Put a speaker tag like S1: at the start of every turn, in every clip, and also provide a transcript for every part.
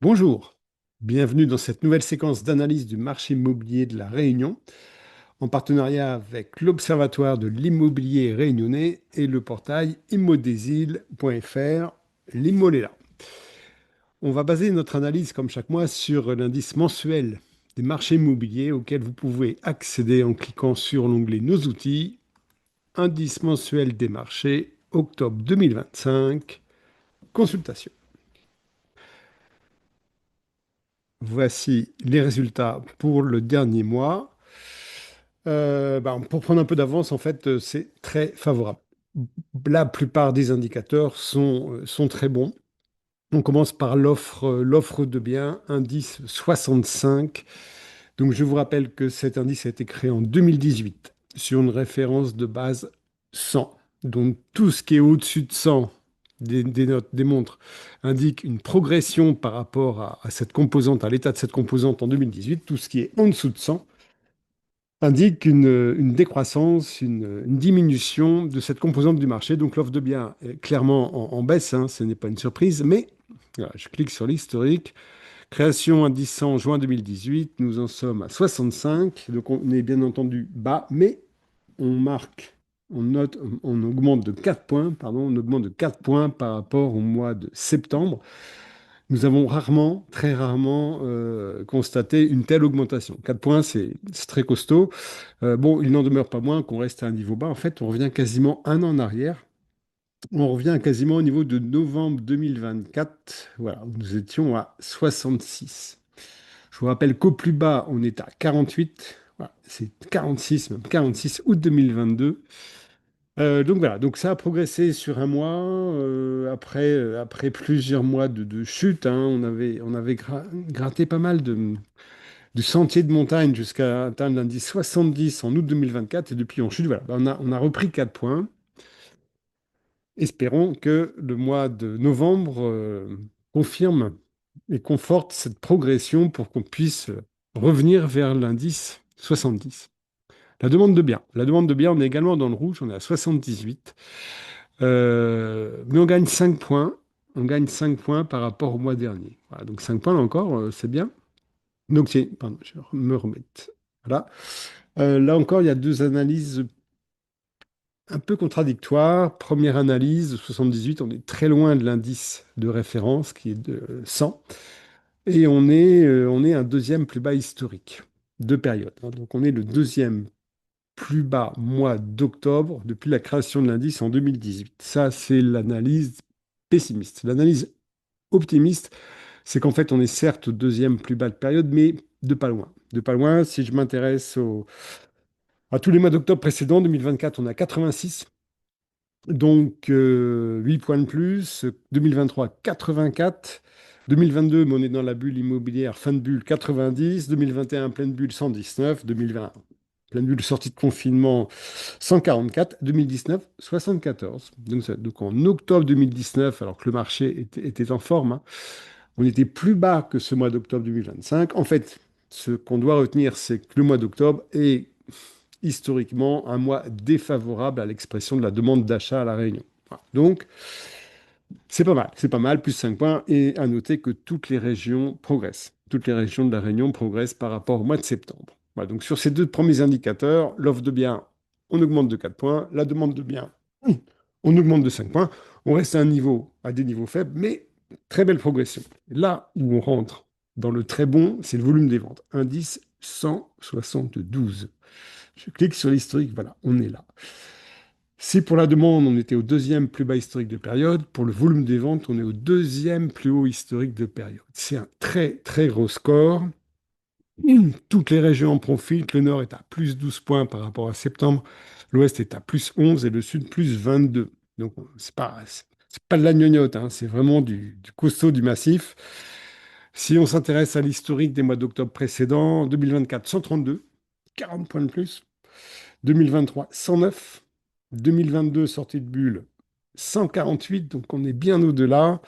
S1: Bonjour, bienvenue dans cette nouvelle séquence d'analyse du marché immobilier de la Réunion, en partenariat avec l'Observatoire de l'immobilier réunionnais et le portail immodésil.fr, l'IMO est là. On va baser notre analyse, comme chaque mois, sur l'indice mensuel des marchés immobiliers auquel vous pouvez accéder en cliquant sur l'onglet Nos outils, indice mensuel des marchés, octobre 2025, consultation. Voici les résultats pour le dernier mois. Pour prendre un peu d'avance, en fait, c'est très favorable. La plupart des indicateurs sont très bons. On commence par l'offre de biens, indice 65. Donc, je vous rappelle que cet indice a été créé en 2018 sur une référence de base 100. Donc, tout ce qui est au-dessus de 100, des notes, des montres, indique une progression par rapport à cette composante, à l'état de cette composante en 2018. Tout ce qui est en dessous de 100 indique une décroissance, une diminution de cette composante du marché. Donc l'offre de biens est clairement en baisse, hein, ce n'est pas une surprise, mais voilà, je clique sur l'historique. Création indice 100 en juin 2018, nous en sommes à 65, donc on est bien entendu bas, mais on marque, on note, on augmente de 4 points, pardon, on augmente de 4 points par rapport au mois de septembre. Nous avons rarement, très rarement, constaté une telle augmentation. 4 points, c'est très costaud. Bon, il n'en demeure pas moins qu'on reste à un niveau bas. En fait, on revient quasiment un an en arrière. On revient quasiment au niveau de novembre 2024. Voilà, où nous étions à 66. Je vous rappelle qu'au plus bas, on est à 48. Voilà, c'est 46, même 46 août 2022. Donc voilà, donc ça a progressé sur un mois, après plusieurs mois de chute, hein. On avait gratté pas mal de sentiers de montagne jusqu'à atteindre l'indice 70 en août 2024, et depuis on chute, voilà. On a repris 4 points. Espérons que le mois de novembre confirme et conforte cette progression pour qu'on puisse revenir vers l'indice 70. La demande de biens. La demande de biens, on est également dans le rouge, on est à 78. Mais on gagne 5 points. On gagne 5 points par rapport au mois dernier. Voilà, donc 5 points là encore, c'est bien. Donc, pardon, je vais me remettre. Voilà. Là encore, il y a deux analyses un peu contradictoires. Première analyse, 78, on est très loin de l'indice de référence qui est de 100. Et on est un deuxième plus bas historique de période, hein. Donc, on est le deuxième plus bas mois d'octobre depuis la création de l'indice en 2018. Ça, c'est l'analyse pessimiste. L'analyse optimiste, c'est qu'en fait, on est certes au deuxième plus bas de période, mais de pas loin. De pas loin, si je m'intéresse à tous les mois d'octobre précédents, 2024, on a 86, donc 8 points de plus. 2023, 84. 2022, mais on est dans la bulle immobilière, fin de bulle, 90. 2021, pleine bulle, 119. 2020, pleine bulle sortie de confinement, 144. 2019, 74. Donc en octobre 2019, alors que le marché était en forme, hein, on était plus bas que ce mois d'octobre 2025. En fait, ce qu'on doit retenir, c'est que le mois d'octobre est historiquement un mois défavorable à l'expression de la demande d'achat à La Réunion. Voilà. Donc, c'est pas mal, plus 5 points. Et à noter que toutes les régions progressent. Toutes les régions de La Réunion progressent par rapport au mois de septembre. Voilà, donc sur ces deux premiers indicateurs, l'offre de biens, on augmente de 4 points. La demande de biens, on augmente de 5 points. On reste à des niveaux faibles, mais très belle progression. Là où on rentre dans le très bon, c'est le volume des ventes. Indice 172. Je clique sur l'historique, voilà, on est là. Si pour la demande, on était au deuxième plus bas historique de période, pour le volume des ventes, on est au deuxième plus haut historique de période. C'est un très, très gros score. Toutes les régions en profitent. Le nord est à plus 12 points par rapport à septembre. L'ouest est à plus 11 et le sud plus 22. Donc, c'est pas de la gnognotte, hein, c'est vraiment du costaud, du massif. Si on s'intéresse à l'historique des mois d'octobre précédents, 2024, 132, 40 points de plus. 2023, 109. 2022, sortie de bulle, 148, donc on est bien au-delà.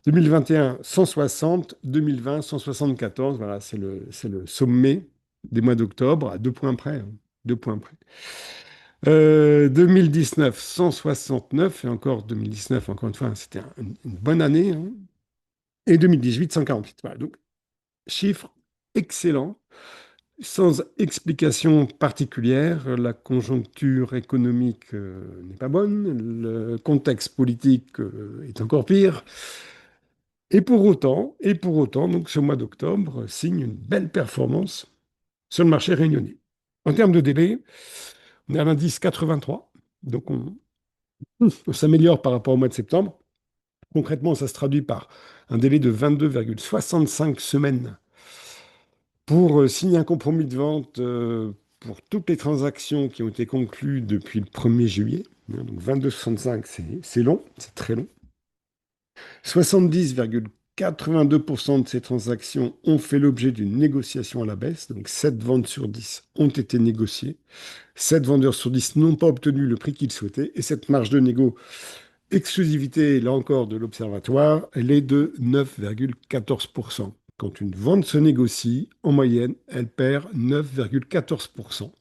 S1: 2021, 160. 2020, 174. Voilà, c'est le sommet des mois d'octobre, à 2 points près, hein. 2 points près. 2019, 169. Et encore 2019, encore une fois, c'était une bonne année, hein. et 2018, 148. Voilà, donc chiffre excellent, sans explication particulière. La conjoncture économique n'est pas bonne, le contexte politique est encore pire. Et pour autant, donc ce mois d'octobre signe une belle performance sur le marché réunionnais. En termes de délai, on est à l'indice 83, donc on s'améliore par rapport au mois de septembre. Concrètement, ça se traduit par un délai de 22,65 semaines pour signer un compromis de vente pour toutes les transactions qui ont été conclues depuis le 1er juillet. Donc 22,65, c'est long, c'est très long. 70,82% de ces transactions ont fait l'objet d'une négociation à la baisse, donc 7 ventes sur 10 ont été négociées. 7 vendeurs sur 10 n'ont pas obtenu le prix qu'ils souhaitaient, et cette marge de négo, exclusivité là encore de l'Observatoire, elle est de 9,14%. Quand une vente se négocie, en moyenne, elle perd 9,14%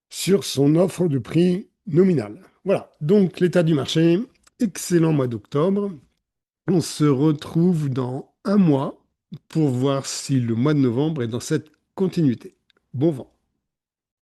S1: sur son offre de prix nominal. Voilà, donc l'état du marché, excellent mois d'octobre. On se retrouve dans un mois pour voir si le mois de novembre est dans cette continuité. Bon vent.